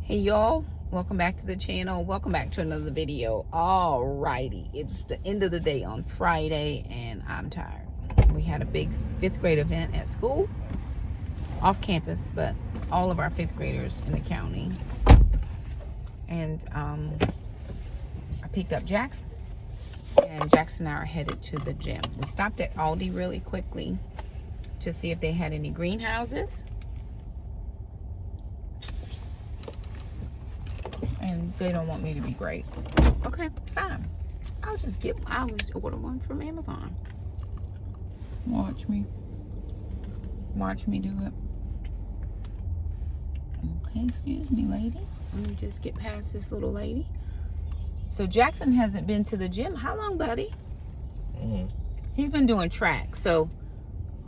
Hey y'all, welcome back to the channel. Welcome back to another video. Alrighty, it's the end of the day on Friday and I'm tired. We had a big 5th grade event at school, off campus, but all of our 5th graders in the county. And I picked up Jackson, and Jackson and I are headed to the gym. We stopped at Aldi really quickly to see if they had any greenhouses. And they don't want me to be great. Okay, it's fine. I'll just order one from Amazon. Watch me do it. Okay, excuse me, lady. Let me just get past this little lady. So Jackson hasn't been to the gym. How long, buddy? He's been doing track. So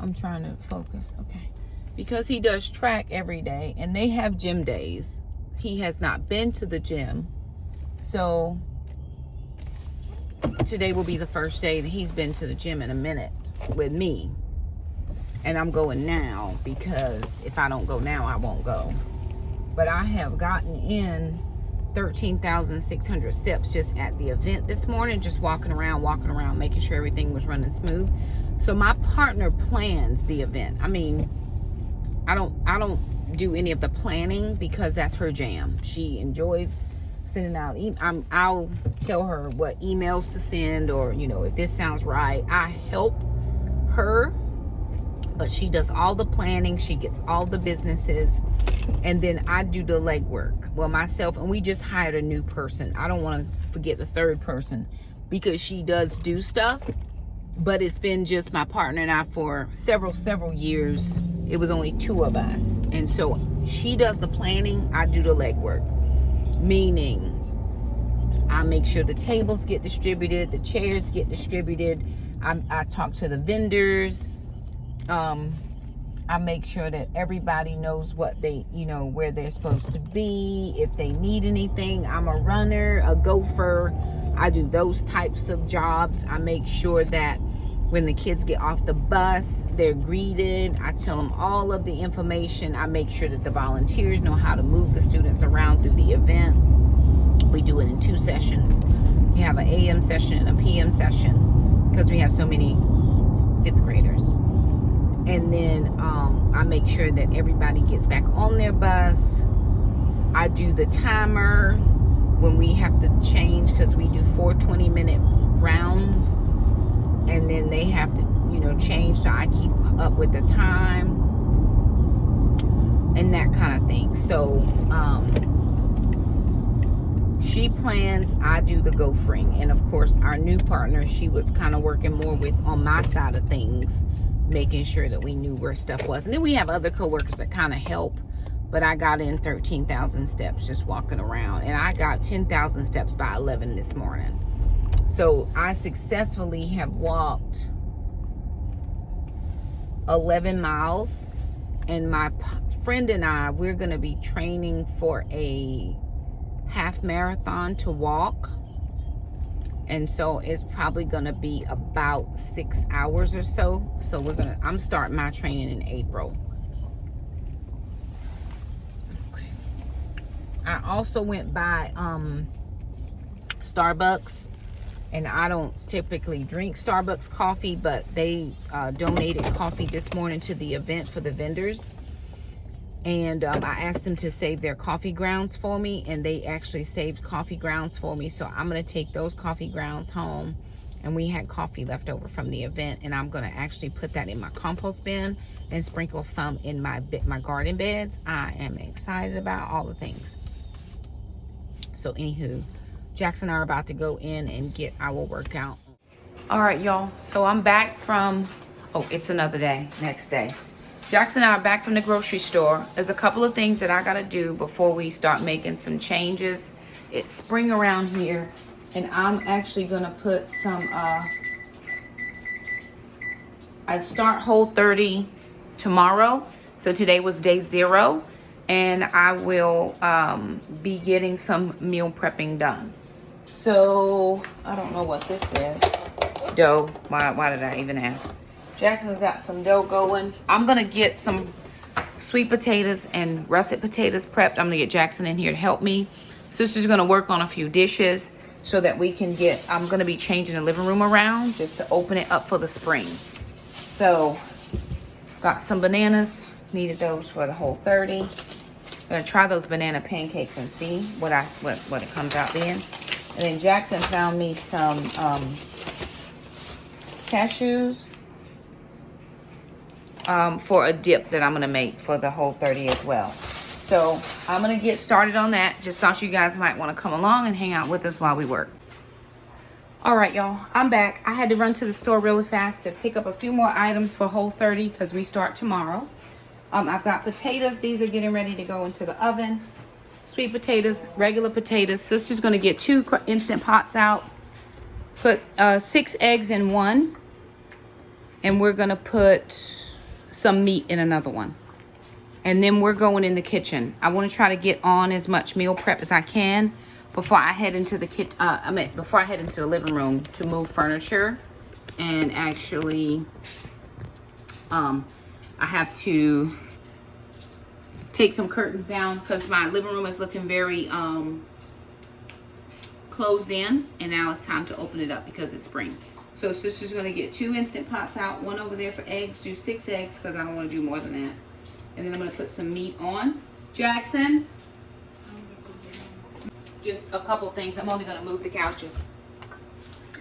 I'm trying to focus. Okay. Because he does track every day and they have gym days. He has not been to the gym, so today will be the first day that he's been to the gym in a minute with me. And I'm going now because if I don't go now, I won't go. But I have gotten in 13,600 steps just at the event this morning, just walking around, making sure everything was running smooth. So my partner plans the event. I mean, I don't do any of the planning because that's her jam. She enjoys sending out I'll tell her what emails to send, or if this sounds right. I help her, but she does all the planning. She gets all the businesses, and then I do the legwork. Well, myself, and we just hired a new person. I don't want to forget the third person because she does do stuff, but it's been just my partner and I for several years. It was only 2 of us. And so she does the planning, I do the legwork. Meaning, I make sure the tables get distributed, the chairs get distributed. I talk to the vendors. I make sure that everybody knows what they, where they're supposed to be. If they need anything, I'm a runner, a gopher. I do those types of jobs. I make sure that when the kids get off the bus, they're greeted. I tell them all of the information. I make sure that the volunteers know how to move the students around through the event. We do it in 2 sessions. You have an AM session and a PM session because we have so many 5th graders. And then I make sure that everybody gets back on their bus. I do the timer when we have to change because we do 4 20-minute rounds. And then they have to, change, so I keep up with the time and that kind of thing. So she plans, I do the gophering. And of course, our new partner, she was kind of working more with on my side of things, making sure that we knew where stuff was. And then we have other coworkers that kind of help. But I got in 13,000 steps just walking around. And I got 10,000 steps by 11 this morning. So I successfully have walked 11 miles, and my friend and I, we're going to be training for a half marathon to walk. And so it's probably going to be about 6 hours or so. So I'm starting my training in April. Okay. I also went by Starbucks. And I don't typically drink Starbucks coffee, but they donated coffee this morning to the event for the vendors. And I asked them to save their coffee grounds for me, and they actually saved coffee grounds for me. So I'm going to take those coffee grounds home. And we had coffee left over from the event, and I'm going to actually put that in my compost bin and sprinkle some in my garden beds. I am excited about all the things. So anywho, Jackson and I are about to go in and get our workout. All right, y'all. So I'm back from, it's another day, next day. Jackson and I are back from the grocery store. There's a couple of things that I got to do before we start making some changes. It's spring around here, and I'm actually going to put some, I start Whole30 tomorrow. So today was day 0, and I will be getting some meal prepping done. So, I don't know what this is. Dough. Why did I even ask? Jackson's got some dough going. I'm going to get some sweet potatoes and russet potatoes prepped. I'm gonna get Jackson in here to help me. Sister's gonna work on a few dishes so that we can get, I'm gonna be changing the living room around just to open it up for the spring. So, got some bananas, needed those for the Whole30. I'm gonna try those banana pancakes and see what it comes out being. And then Jackson found me some cashews for a dip that I'm gonna make for the Whole30 as well. So I'm gonna get started on that. Just thought you guys might want to come along and hang out with us while we work. All right, y'all, I'm back. I had to run to the store really fast to pick up a few more items for Whole30 because we start tomorrow. I've got potatoes. These are getting ready to go into the oven. Sweet potatoes, regular potatoes. Sister's gonna get 2 Instant Pots out. Put 6 eggs in one. And we're gonna put some meat in another one. And then we're going in the kitchen. I want to try to get on as much meal prep as I can before I head into the before I head into the living room to move furniture. And actually, I have to take some curtains down because my living room is looking very closed in, and now it's time to open it up because it's spring. So sister's gonna get 2 Instant Pots out, one over there for eggs, do 6 eggs because I don't want to do more than that. And then I'm gonna put some meat on. Jackson, just a couple things. I'm only gonna move the couches.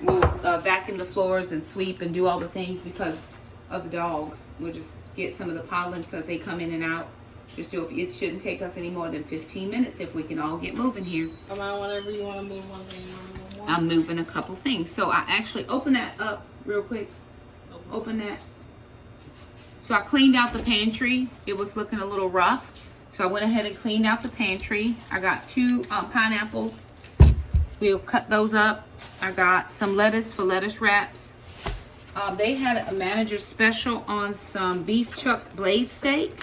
We'll vacuum the floors and sweep and do all the things because of the dogs. We'll just get some of the pollen because they come in and out. Just do it shouldn't take us any more than 15 minutes if we can all get moving here. Come on, whenever you want to move one thing, you want to move one. I'm moving a couple things. So I actually open that up real quick. Open that. So I cleaned out the pantry. It was looking a little rough. So I went ahead and cleaned out the pantry. I got 2 pineapples. We'll cut those up. I got some lettuce for lettuce wraps. They had a manager special on some beef chuck blade steak.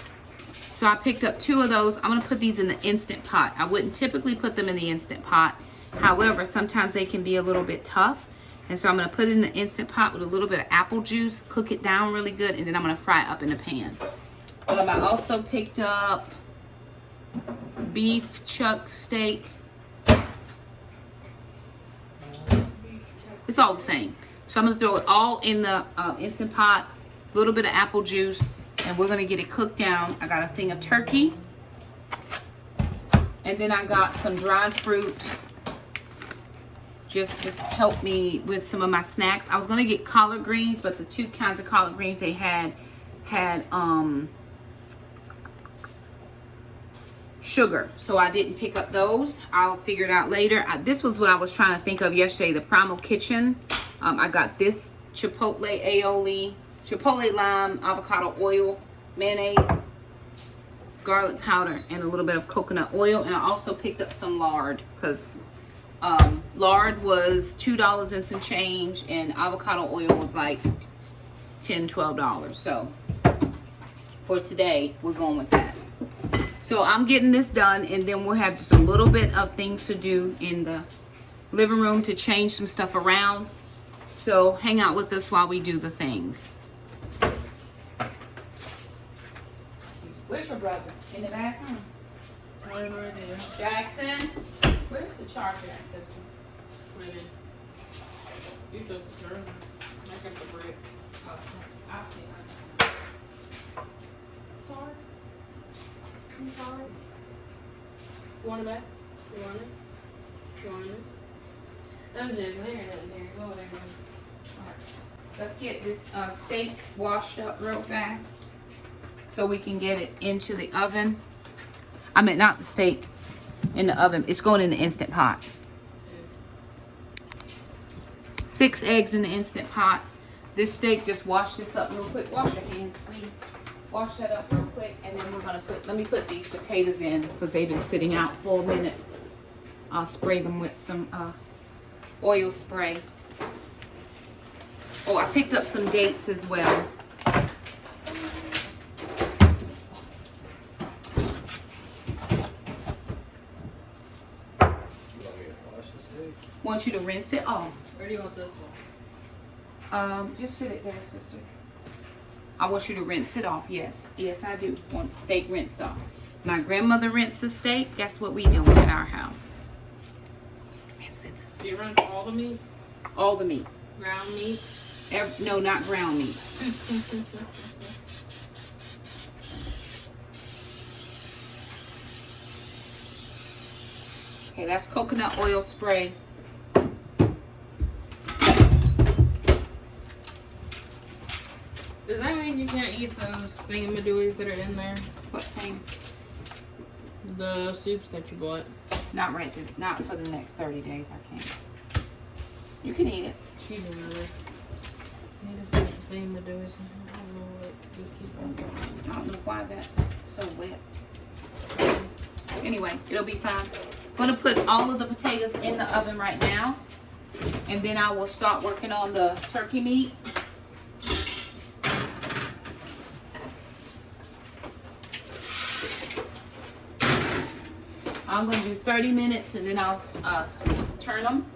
So I picked up 2 of those. I'm gonna put these in the Instant Pot. I wouldn't typically put them in the Instant Pot. However, sometimes they can be a little bit tough. And so I'm gonna put it in the Instant Pot with a little bit of apple juice, cook it down really good, and then I'm gonna fry it up in a pan. I also picked up beef chuck steak. It's all the same. So I'm gonna throw it all in the Instant Pot, a little bit of apple juice, and we're gonna get it cooked down. I got a thing of turkey. And then I got some dried fruit. Just help me with some of my snacks. I was gonna get collard greens, but the 2 kinds of collard greens they had sugar, so I didn't pick up those. I'll figure it out later. This was what I was trying to think of yesterday, the Primal Kitchen. I got this chipotle aioli, chipotle lime, avocado oil, mayonnaise, garlic powder, and a little bit of coconut oil. And I also picked up some lard because lard was $2 and some change, and avocado oil was like $10-12. So for today, we're going with that. So I'm getting this done, and then we'll have just a little bit of things to do in the living room to change some stuff around. So hang out with us while we do the things. Where's your brother? In the bathroom? Right there. Jackson, where's the charger at, sister? Right there. You took the turn. I got the bread. Sorry. I'm sorry. You want it back? You want it? You want it? I'm just there. Go there. Alright. Let's get this steak washed up real fast so we can get it into the oven. I mean, not the steak in the oven. It's going in the Instant Pot. 6 eggs in the Instant Pot. This steak, just wash this up real quick. Wash your hands, please. Wash that up real quick, and then we're gonna let me put these potatoes in because they've been sitting out for a minute. I'll spray them with some oil spray. Oh, I picked up some dates as well. Want you to rinse it off. Where do you want this one? Just sit it there, sister. I want you to rinse it off. Yes. Yes, I do want steak rinsed off. My grandmother rinses steak. That's what we do at our house. Do you rinse all the meat? All the meat. Ground meat? No, not ground meat. Okay, that's coconut oil spray. Does that mean you can't eat those thingamadooies that are in there? What things? The soups that you bought. Not right there. Not for the next 30 days. I can't. You can eat it. You can really. I need to see what the thingamadooies. I don't know what you keep on. I don't know why that's so wet. Anyway, it'll be fine. I'm gonna put all of the potatoes in the oven right now, and then I will start working on the turkey meat. I'm gonna do 30 minutes, and then I'll turn them.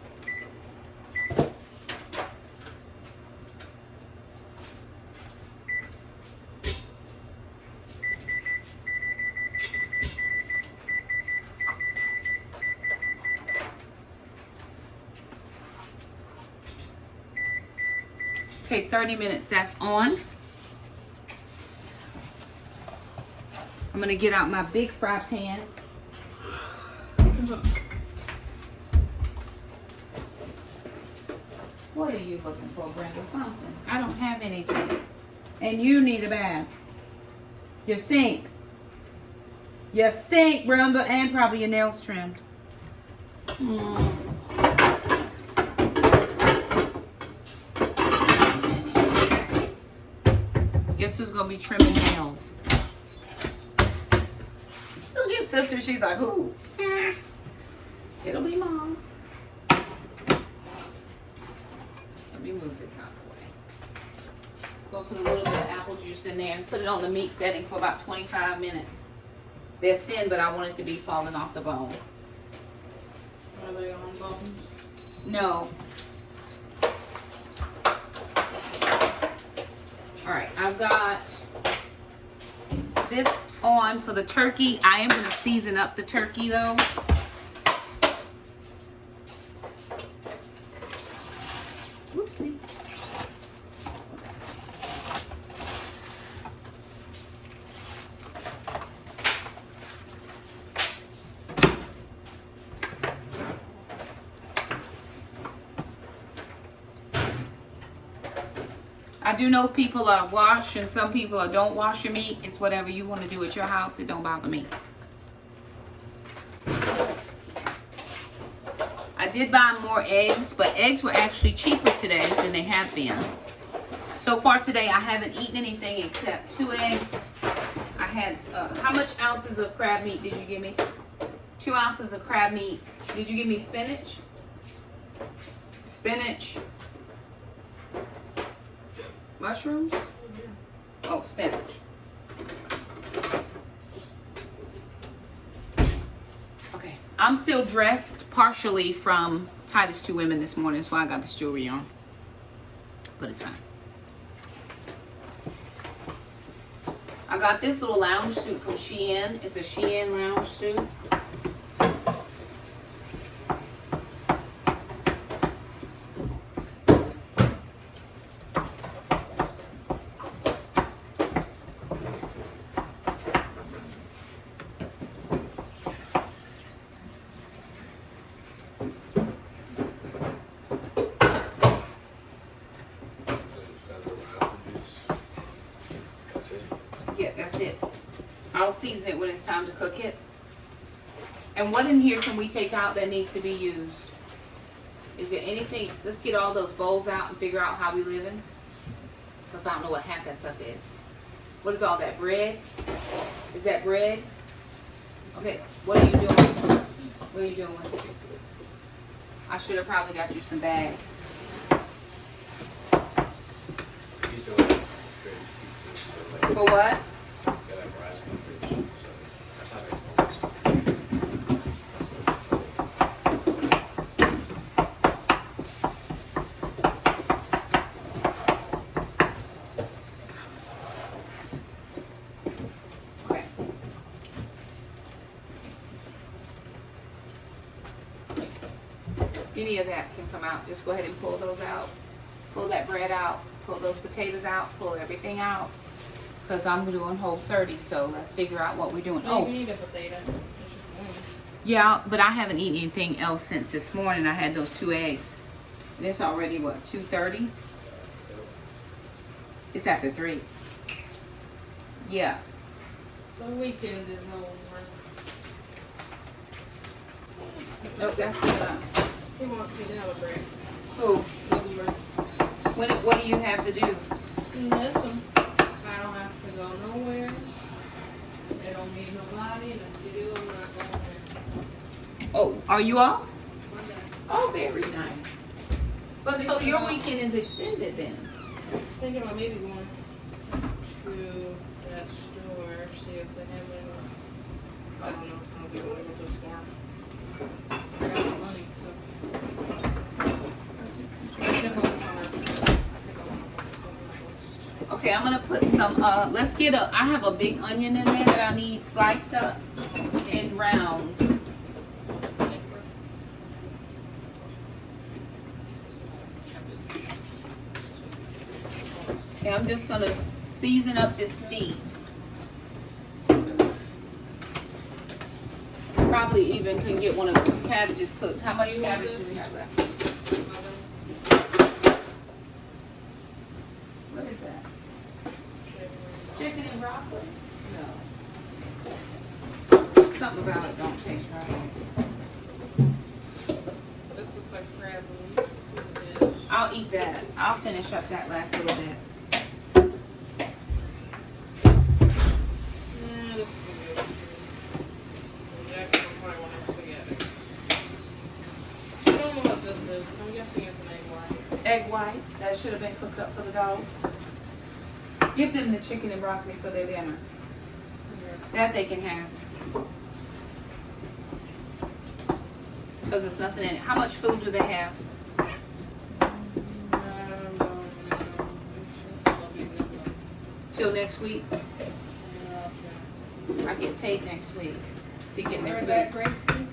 Okay, 30 minutes, that's on. I'm gonna get out my big fry pan. What are you looking for, Brenda? Something. I don't have anything. And you need a bath. You stink. You stink, Brenda, and probably your nails trimmed. Guess who's gonna be trimming nails? Look at sister, she's like, who? It'll be mom. Let me move this out of the way. Go put a little bit of apple juice in there and put it on the meat setting for about 25 minutes. They're thin, but I want it to be falling off the bone. Are they on bones? No. Alright, I've got this on for the turkey. I am going to season up the turkey though. Whoopsie. I do know people wash and some people don't wash your meat. It's whatever you want to do at your house. It don't bother me. I did buy more eggs, but eggs were actually cheaper today than they have been. So far today, I haven't eaten anything except 2 eggs. I had, how much ounces of crab meat did you give me? 2 ounces of crab meat. Did you give me spinach? Spinach. Mushrooms? Oh, spinach. Okay, I'm still dressed partially from Titus 2 Women this morning, so I got this jewelry on. But it's fine. I got this little lounge suit from Shein. It's a Shein lounge suit. Yeah, that's it. I'll season it when it's time to cook it. And what in here can we take out that needs to be used? Is there anything? Let's get all those bowls out and figure out how we living. Because I don't know what half that stuff is. What is all that? Bread? Is that bread? Okay, what are you doing? What are you doing with it? I should have probably got you some bags. For what? Any of that can come out. Just go ahead and pull those out. Pull that bread out. Pull those potatoes out. Pull everything out. Because I'm doing Whole30, so let's figure out what we're doing. Oh, you need a potato. It's just one. Yeah, but I haven't eaten anything else since this morning. I had those 2 eggs. And it's already, what, 2:30? It's after 3. Yeah. The weekend is over. Nope, that's good enough. He wants me to have a break. Who? What What do you have to do? Nothing. I don't have to go nowhere. They don't need nobody, and if you do, I'm not going there. Oh, are you off? Monday. Oh, very nice. But so your weekend is extended then? I was thinking about maybe going to that store, see if they have any. I don't know. I don't think I want to go to the store. I got some money, so. I should focus on our trip. I think I want to focus on our post. Okay, I'm gonna put some, let's get I have a big onion in there that I need sliced up in rounds. Okay, I'm just gonna season up this meat. Probably even can get one of those cabbages cooked. How much cabbage do we have left? What is that? Chicken and broccoli? No. Something about it don't taste right. This looks like crab meat. It is. I'll eat that. I'll finish up that last little bit. This is good. Jackson will probably want a spaghetti. I don't know what this is. I'm guessing it's an egg white. Egg white. That should have been cooked up for the dogs. Give them the chicken and broccoli for their dinner. That they can have. Because there's nothing in it. How much food do they have? Till next week? I get paid next week to get their food.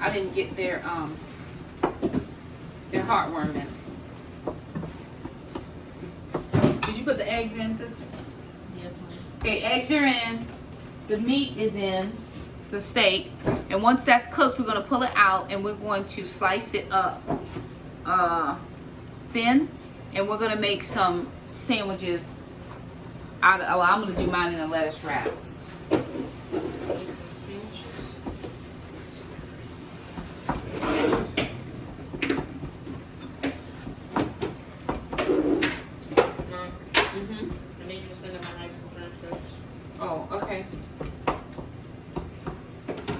I didn't get their heartworm mints. Did you put the eggs in, sister? Yes, ma'am. Okay, eggs are in. The meat is in. The steak. And once that's cooked, we're gonna pull it out and we're going to slice it up thin. And we're gonna make some sandwiches out of, oh, I'm gonna do mine in a lettuce wrap. Make some sandwiches. Mom, Mm-hmm. I need you to send out my high school transcripts. Oh, okay.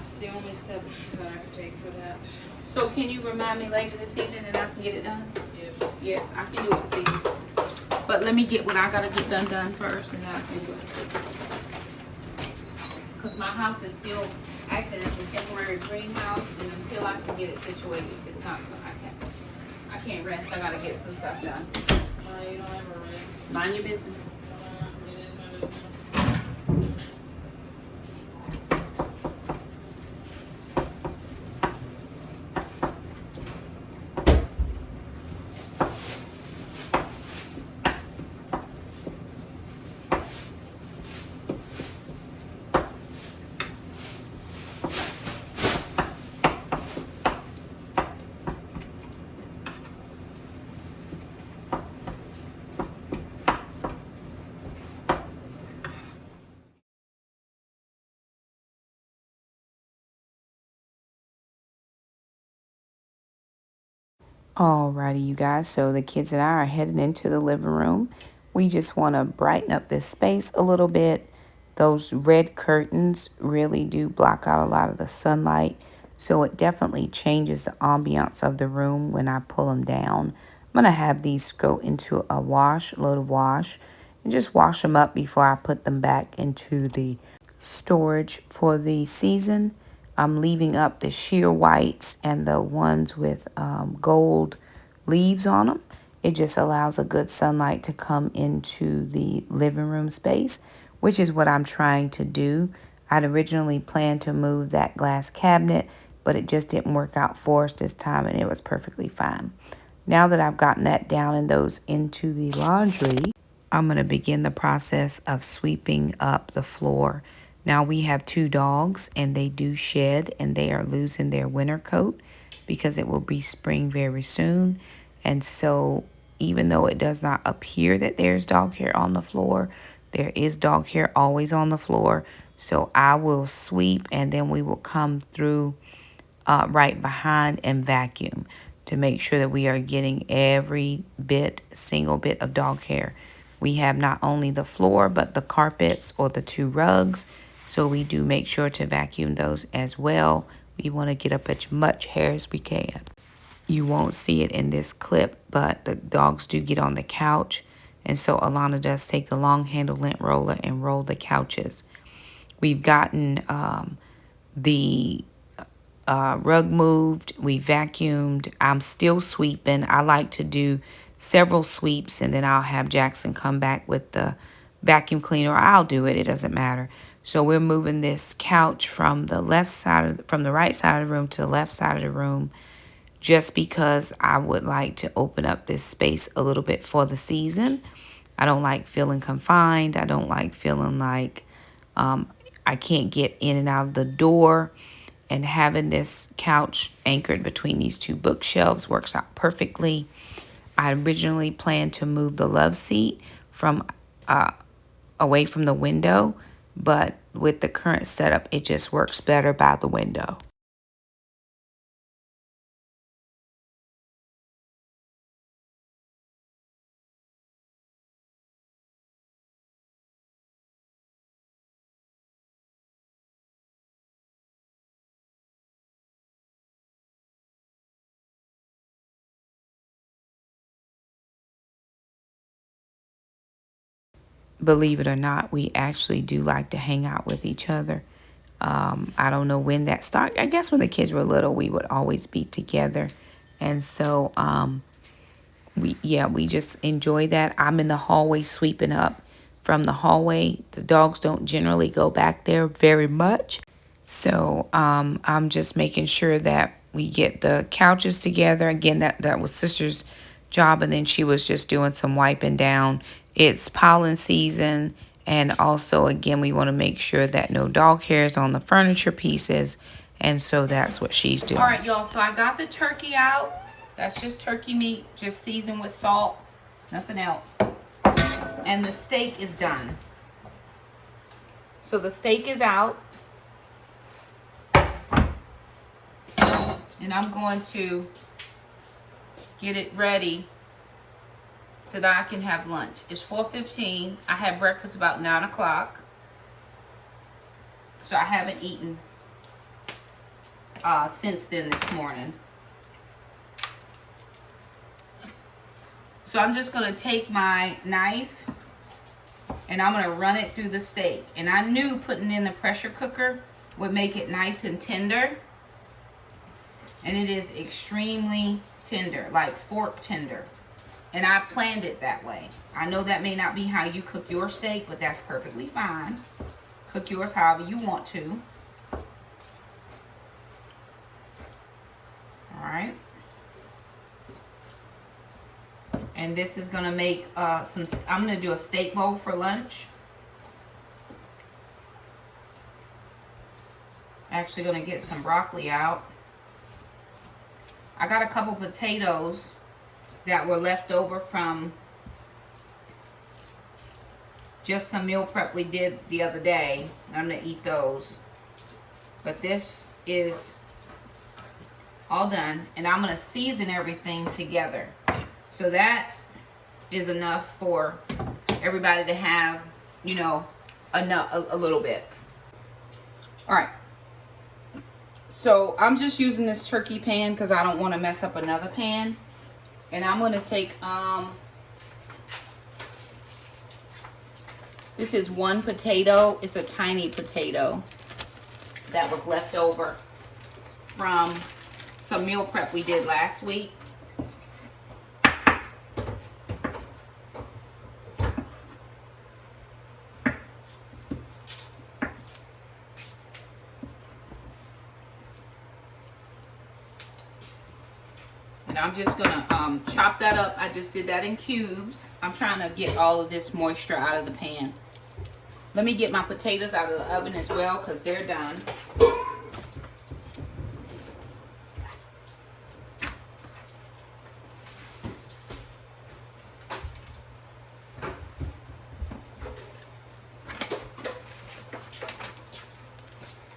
It's the only step that I can take for that. So can you remind me later this evening and I can get it done? Yes. Yes, I can do it this evening. But let me get what I gotta get done first and then I can do it. Cause my house is still acting as a temporary greenhouse and until I can get it situated, it's not, I can't rest. I gotta get some stuff done. You don't ever rest. Mind your business. It is my business. Alrighty, you guys, so the kids and I are heading into the living room. We just want to brighten up this space a little bit. Those red curtains really do block out a lot of the sunlight, so it definitely changes the ambiance of the room when I pull them down. I'm going to have these go into a load of wash, and just wash them up before I put them back into the storage for the season. I'm leaving up the sheer whites and the ones with gold leaves on them. It just allows a good sunlight to come into the living room space, which is what I'm trying to do. I'd originally planned to move that glass cabinet but it just didn't work out for us this time, and it was perfectly fine. Now that I've gotten that down and those into the laundry, I'm going to begin the process of sweeping up the floor. Now we have 2 dogs and they do shed and they are losing their winter coat because it will be spring very soon. And so even though it does not appear that there's dog hair on the floor, there is dog hair always on the floor. So I will sweep and then we will come through right behind and vacuum to make sure that we are getting every single bit of dog hair. We have not only the floor, but the carpets or the 2 rugs. So we do make sure to vacuum those as well. We want to get up as much hair as we can. You won't see it in this clip, but the dogs do get on the couch. And so Alana does take the long handle lint roller and roll the couches. We've gotten the rug moved, we vacuumed. I'm still sweeping. I like to do several sweeps and then I'll have Jackson come back with the vacuum cleaner. I'll do it. It doesn't matter. So we're moving this couch from the right side of the room to the left side of the room, just because I would like to open up this space a little bit for the season. I don't like feeling confined. I don't like feeling like I can't get in and out of the door. And having this couch anchored between these 2 bookshelves works out perfectly. I originally planned to move the love seat from away from the window, but with the current setup, it just works better by the window. Believe it or not, we actually do like to hang out with each other. I don't know when that started. I guess when the kids were little, we would always be together. And so we just enjoy that. I'm in the hallway sweeping up from the hallway. The dogs don't generally go back there very much. So I'm just making sure that we get the couches together. Again, that was Sister's job, and then she was just doing some wiping down. It's pollen season, and also, again, we want to make sure that no dog hairs on the furniture pieces, and so that's what she's doing. All right, y'all, so I got the turkey out. That's just turkey meat, just seasoned with salt, nothing else. And the steak is done. So the steak is out. And I'm going to get it ready so that I can have lunch. It's 4:15. I had breakfast about 9 o'clock. So I haven't eaten since then this morning. So I'm just going to take my knife and I'm going to run it through the steak. And I knew putting it in the pressure cooker would make it nice and tender. And it is extremely tender, like fork tender. And I planned it that way. I know that may not be how you cook your steak, but that's perfectly fine. Cook yours however you want to. All right. And this is gonna make I'm gonna do a steak bowl for lunch. Actually gonna get some broccoli out. I got a couple potatoes that were left over from just some meal prep we did the other day. I'm gonna eat those. But this is all done, and I'm gonna season everything together. So that is enough for everybody to have, you know, a little bit. All right. So I'm just using this turkey pan because I don't want to mess up another pan. And I'm going to take, this is one potato. It's a tiny potato that was left over from some meal prep we did last week. I'm just gonna chop that up. I just did that in cubes. I'm trying to get all of this moisture out of the pan. Let me get my potatoes out of the oven as well because they're done.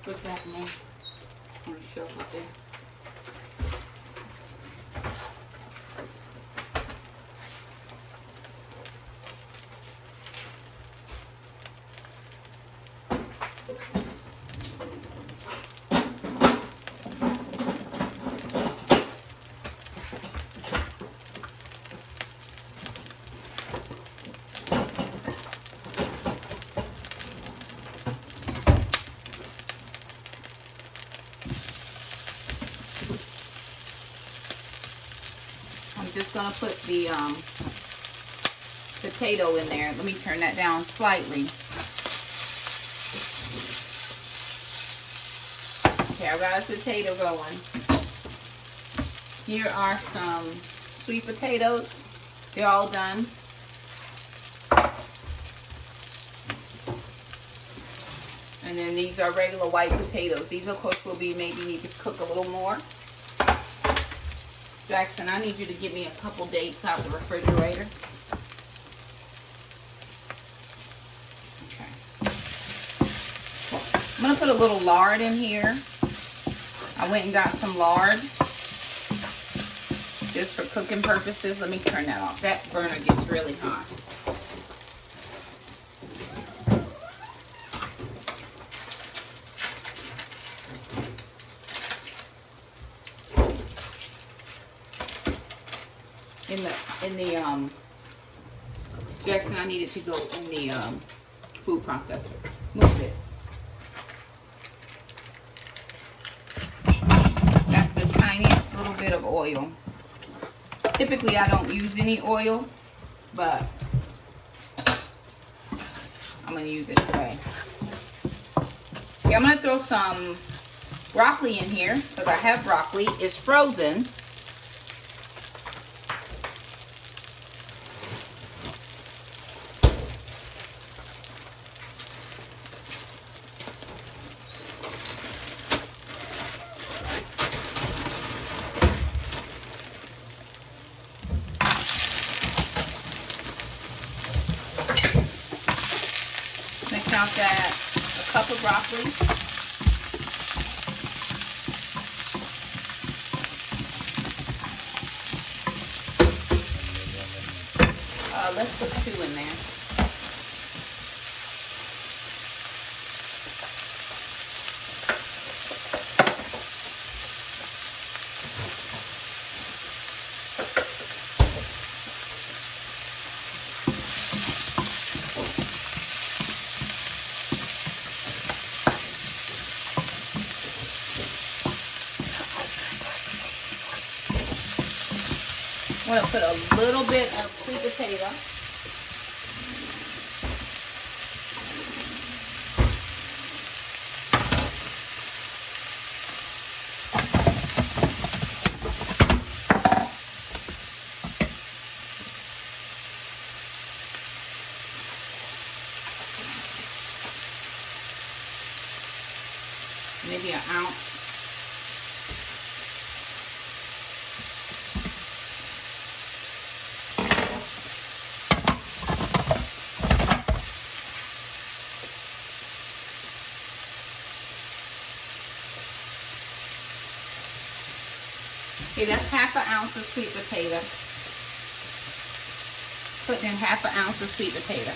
What's that, man? I'm gonna show up there. Just gonna put the potato in there. Let me turn that down slightly. Okay, I've got a potato going. Here are some sweet potatoes. They're all done. And then these are regular white potatoes. These, of course, will be maybe need to cook a little more. Jackson, I need you to give me a couple dates out of the refrigerator. Okay. I'm going to put a little lard in here. I went and got some lard just for cooking purposes. Let me turn that off. That burner gets really hot. In the Jackson, I need it to go in the food processor. Move this. That's the tiniest little bit of oil. Typically, I don't use any oil, but I'm going to use it today. Okay, I'm going to throw some broccoli in here because I have broccoli. It's frozen. Count that a cup of broccoli. Let's put 2 in there. I'm going to put a little bit of sweet potato. Maybe an ounce. Okay, that's half an ounce of sweet potato. Put in half an ounce of sweet potato.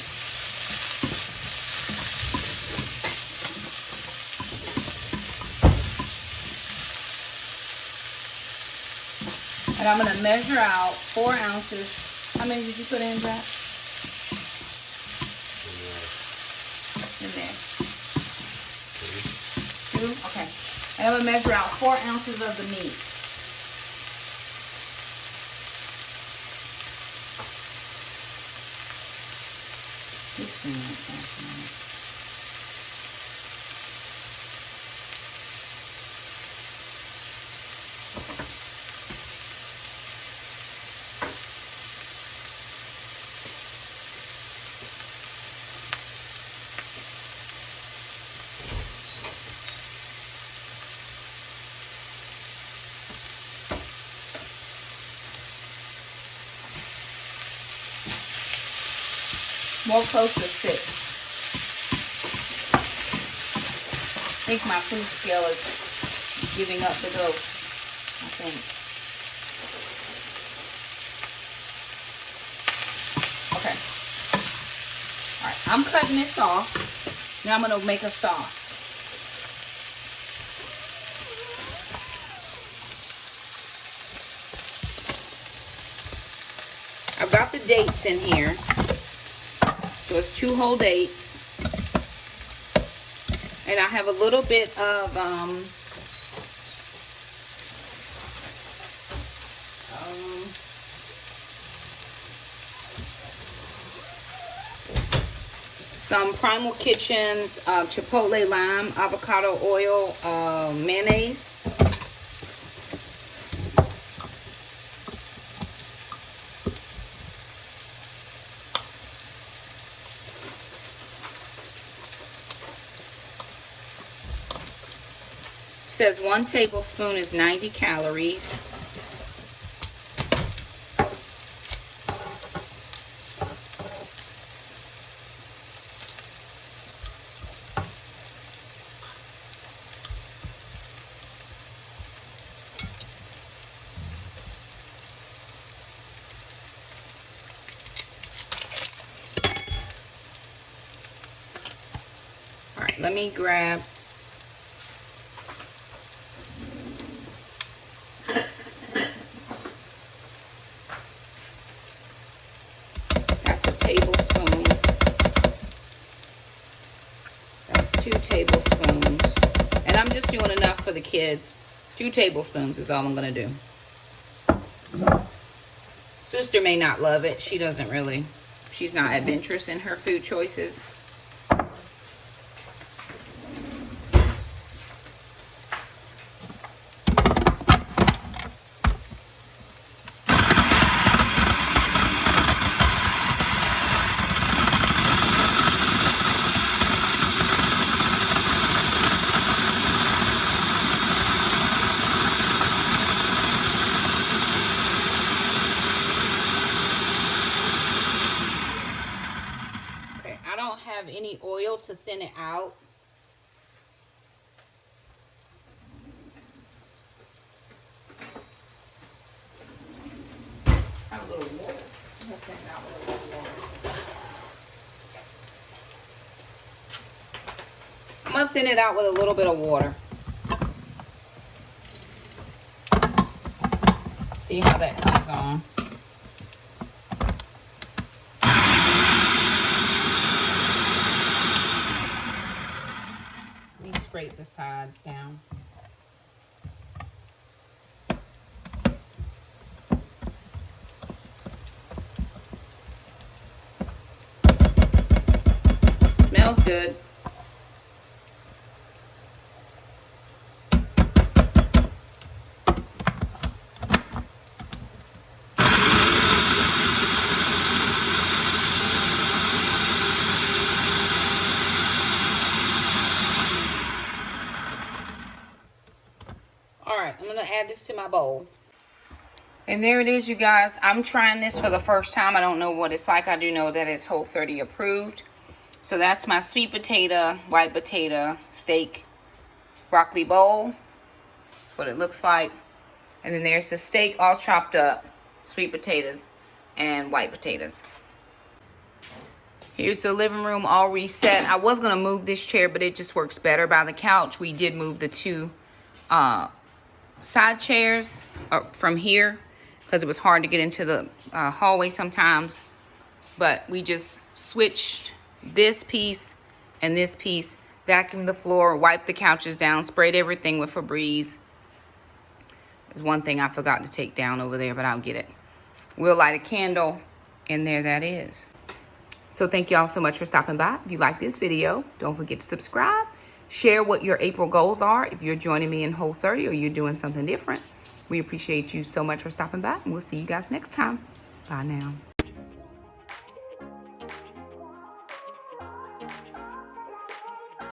And I'm going to measure out 4 ounces. How many did you put in, Jack? In there. 2? Okay. And I'm going to measure out 4 ounces of the meat. More close to 6. I think my food scale is giving up the ghost, I think. Okay. All right, I'm cutting this off. Now I'm gonna make a sauce. I've got the dates in here. So it's 2 whole dates. And I have a little bit of some Primal Kitchens Chipotle Lime Avocado Oil mayonnaise. Says 1 tablespoon is 90 calories. All right, let me grab tablespoon. That's 2 tablespoons. And I'm just doing enough for the kids. 2 tablespoons is all I'm going to do. Sister may not love it. She doesn't really. She's not adventurous in her food choices. Have any oil to thin it out. Have a little water. I'm gonna thin it out with a little bit of water. See how that comes on. Scrape the sides down. Smells good. I'm going to add this to my bowl. And there it is, you guys. I'm trying this for the first time. I don't know what it's like. I do know that it's Whole30 approved. So that's my sweet potato, white potato, steak, broccoli bowl. That's what it looks like. And then there's the steak all chopped up, sweet potatoes, and white potatoes. Here's the living room all reset. I was going to move this chair, but it just works better by the couch. We did move the 2 side chairs from here because it was hard to get into the hallway sometimes, but we just switched this piece and this piece, vacuumed the floor, wiped the couches down, sprayed everything with Febreze. There's one thing I forgot to take down over there, but I'll get it. We'll light a candle, and there that is. So thank y'all so much for stopping by. If you like this video, don't forget to subscribe. Share what your April goals are if you're joining me in Whole30 or you're doing something different. We appreciate you so much for stopping by, and we'll see you guys next time. Bye now.